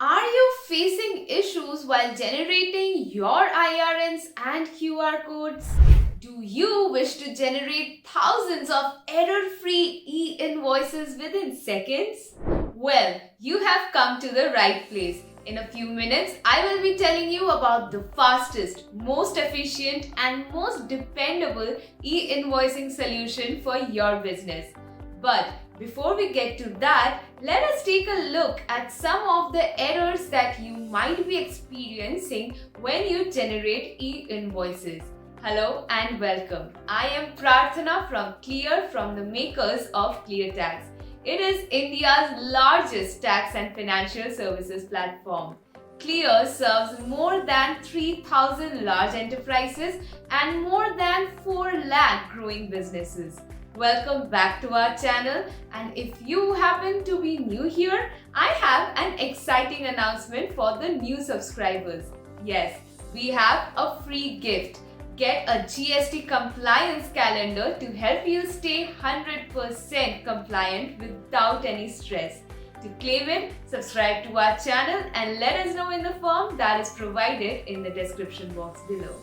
Are you facing issues while generating your IRNs and QR codes? Do you wish to generate thousands of error free e invoices within seconds? Well, you have come to the right place. In a few minutes, I will be telling you about the fastest, most efficient, and most dependable e invoicing solution for your business. But before we get to that, let us take a look at some of the errors that you might be experiencing when you generate e-invoices. Hello and welcome. I am Prarthana from Clear, from the makers of ClearTax. It is India's largest tax and financial services platform. Clear serves more than 3,000 large enterprises and more than 4 lakh growing businesses. Welcome back to our channel, and if you happen to be new here, I have an exciting announcement for the new subscribers. Yes, we have a free gift. Get a GST compliance calendar to help you stay 100% compliant without any stress. To claim it, subscribe to our channel and let us know in the form that is provided in the description box below.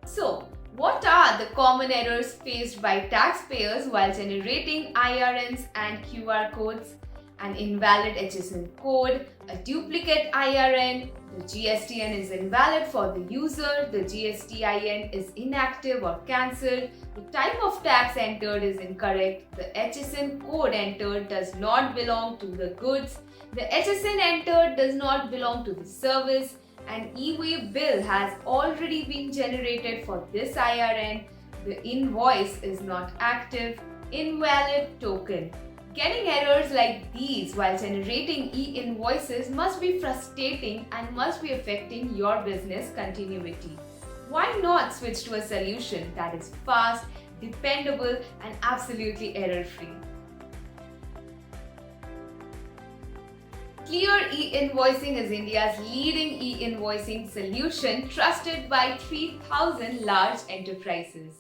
So, what are the common errors faced by taxpayers while generating IRNs and QR codes? An invalid HSN code, a duplicate IRN, the GSTN is invalid for the user, the GSTIN is inactive or cancelled, the type of tax entered is incorrect, the HSN code entered does not belong to the goods, the HSN entered does not belong to the service, an e-way bill has already been generated for this IRN, the invoice is not active, invalid token. Getting errors like these while generating e-invoices must be frustrating and must be affecting your business continuity. Why not switch to a solution that is fast, dependable, and absolutely error-free? Clear e-invoicing is India's leading e-invoicing solution, trusted by 3,000 large enterprises.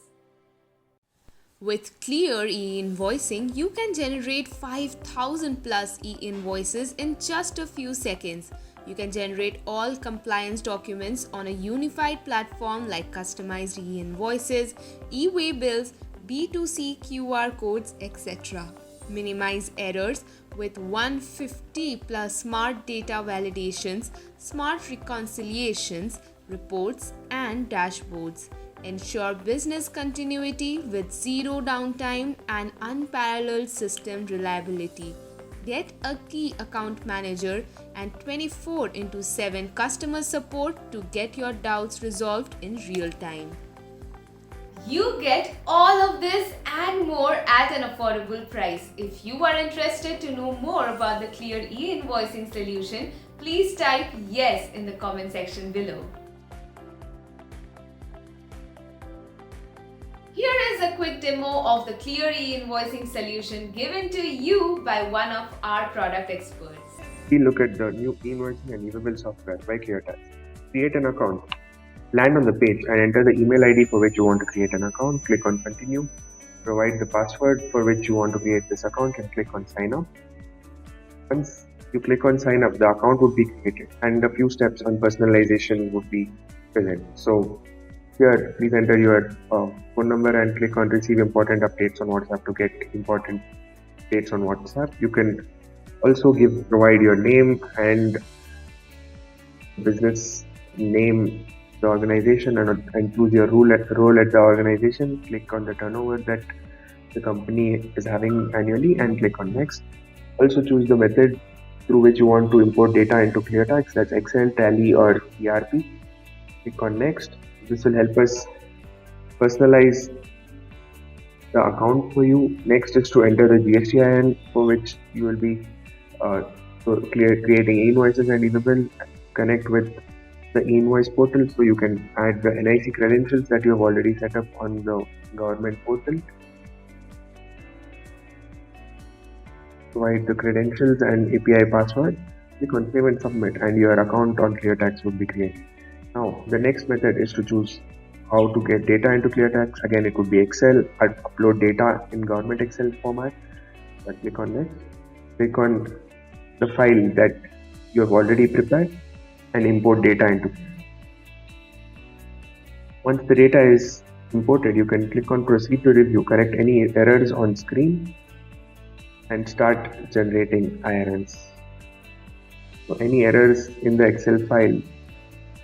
With Clear e-invoicing, you can generate 5,000 plus e-invoices in just a few seconds. You can generate all compliance documents on a unified platform like customized e-invoices, e-way bills, B2C QR codes, etc. Minimize errors with 150 plus smart data validations, smart reconciliations, reports, and dashboards. Ensure business continuity with zero downtime and unparalleled system reliability. Get a key account manager and 24/7 customer support to get your doubts resolved in real time. You get all of this and more at an affordable price. If you are interested to know more about the Clear e-invoicing solution, please type yes in the comment section below. Here is a quick demo of the Clear e-invoicing solution given to you by one of our product experts. We look at the new e-invoicing and e-bill software by ClearTax. Create an account. Land on the page and enter the email ID for which you want to create an account. Click on continue. Provide the password for which you want to create this account and click on sign up. Once you click on sign up, the account would be created and a few steps on personalization would be present. So here, please enter your phone number and click on receive important updates on WhatsApp to get important updates on WhatsApp. You can also provide your name and business name, the organization, and choose your role at the organization. Click on the turnover that the company is having annually and click on next. Also choose the method through which you want to import data into ClearTax, that's Excel, Tally, or ERP. Click on next. This will help us personalize the account for you. Next is to enter the GSTIN for which you will be creating invoices and e-bill. Connect with the e-invoice portal so you can add the NIC credentials that you have already set up on the government portal. Provide the credentials and API password. Click on save and submit and your account on ClearTax would be created. Now the next method is to choose how to get data into ClearTax. Again, it could be Excel, upload data in government Excel format. But click on next. click on the file that you have already prepared and import data into. Once the data is imported, you can click on proceed to review, correct any errors on screen and start generating IRNs. So any errors in the Excel file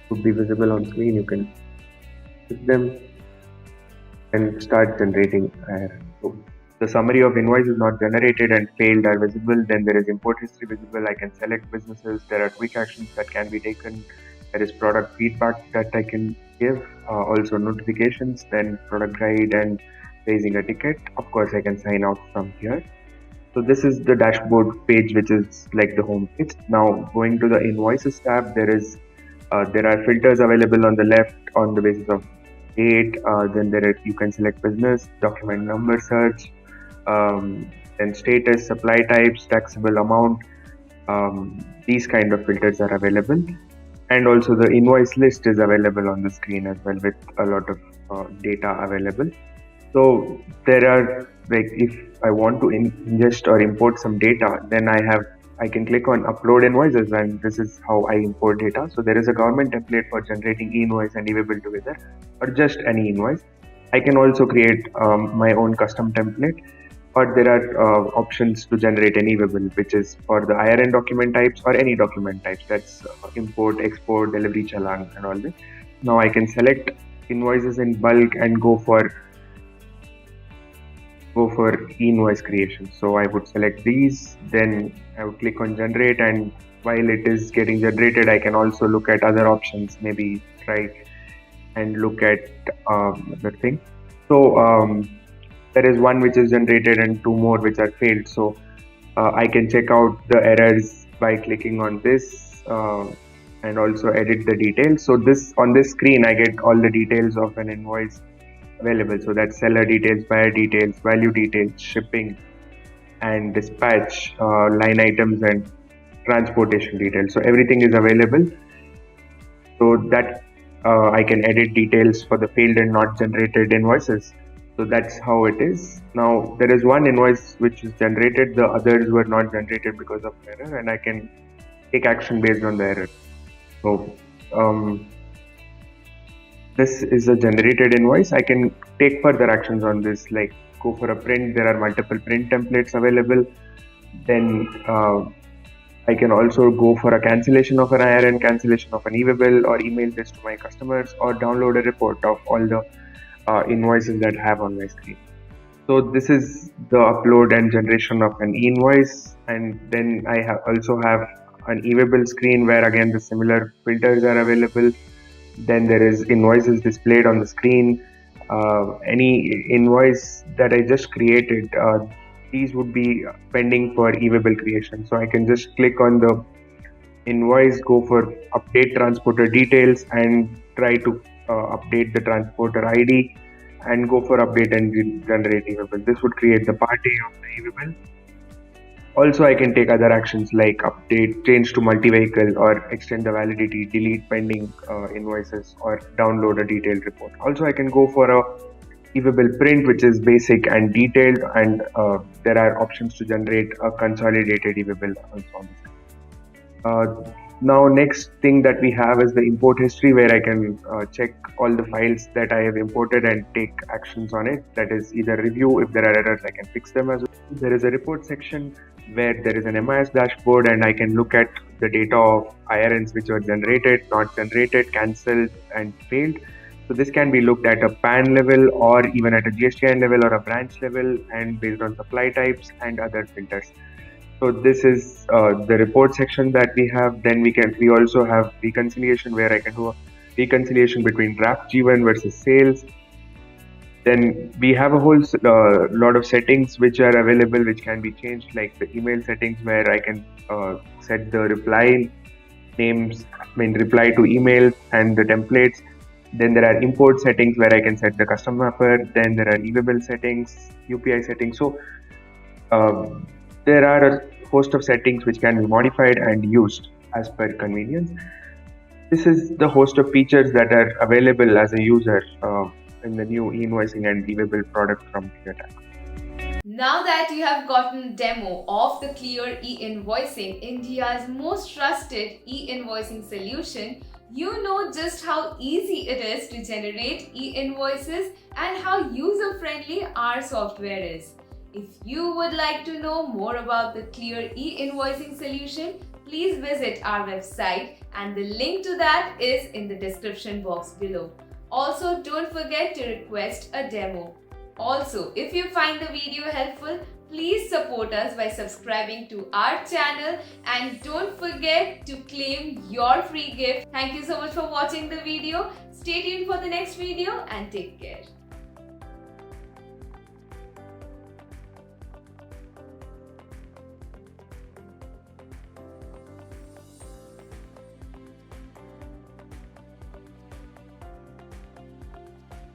would be visible on screen. You can click them and start generating IRN. So the summary of invoices not generated and failed are visible. Then there is import history visible. I can select businesses. There are quick actions that can be taken. There is product feedback that I can give. Also notifications, then product guide and raising a ticket. Of course, I can sign out from here. So this is the dashboard page, which is like the home page. Now going to the invoices tab, there are filters available on the left on the basis of date. Then you can select business, document number search, then status, supply types, taxable amount. These kind of filters are available, and also the invoice list is available on the screen as well with a lot of data available. So there are, like, if I want to ingest or import some data, then I can click on upload invoices, and this is how I import data. So there is a government template for generating e-invoice and e-waybill together, or just any invoice. I can also create my own custom template, or there are options to generate an e-waybill, which is for the IRN document types or any document types. That's import, export, delivery challan and all this. Now I can select invoices in bulk and go for e-invoice creation. So I would select these, then I would click on generate, and while it is getting generated, I can also look at other options, maybe try and look at the thing. So there is one which is generated and two more which are failed. So I can check out the errors by clicking on this and also edit the details. So on this screen, I get all the details of an invoice available. So that's seller details, buyer details, value details, shipping and dispatch, line items and transportation details. So everything is available. So that I can edit details for the failed and not generated invoices. So that's how it is. Now there is one invoice which is generated, the others were not generated because of error, and I can take action based on the error. So this is a generated invoice. I can take further actions on this, like go for a print. There are multiple print templates available. Then I can also go for a cancellation of an IRN, cancellation of an e-waybill, or email this to my customers, or download a report of all the invoices that I have on my screen. So this is the upload and generation of an e-invoice, and then I also have an e-waybill screen where again the similar filters are available. Then there is invoices displayed on the screen. Any invoice that I just created, these would be pending for e-waybill creation. So I can just click on the invoice, go for update transporter details, and try to update the transporter ID, and go for update and generate e-waybill. This would create the part A of the e-waybill. Also, I can take other actions like update, change to multi-vehicle, or extend the validity, delete pending invoices, or download a detailed report. Also, I can go for a e-waybill print, which is basic and detailed, and there are options to generate a consolidated e-waybill also. Now, next thing that we have is the import history, where I can check all the files that I have imported and take actions on it. That is either review. If there are errors, I can fix them as well. There is a report section where there is an MIS dashboard, and I can look at the data of IRNs which were generated, not generated, cancelled and failed. So this can be looked at a PAN level, or even at a GSTN level, or a branch level, and based on supply types and other filters. So this is the report section that we have. Then we also have reconciliation, where I can do a reconciliation between draft G1 versus sales. Then we have a whole lot of settings which are available, which can be changed, like the email settings, where I can set the reply names, reply to email and the templates. Then there are import settings where I can set the custom mapper. Then there are e-waybill settings, UPI settings. So there are a host of settings which can be modified and used as per convenience. This is the host of features that are available as a user in the new e-invoicing and e-waybill product from ClearTax. Now that you have gotten a demo of the Clear e-invoicing, India's most trusted e-invoicing solution, you know just how easy it is to generate e-invoices and how user-friendly our software is. If you would like to know more about the Clear e-invoicing solution, please visit our website and the link to that is in the description box below. Also, don't forget to request a demo. Also, if you find the video helpful, please support us by subscribing to our channel and don't forget to claim your free gift. Thank you so much for watching the video. Stay tuned for the next video and take care.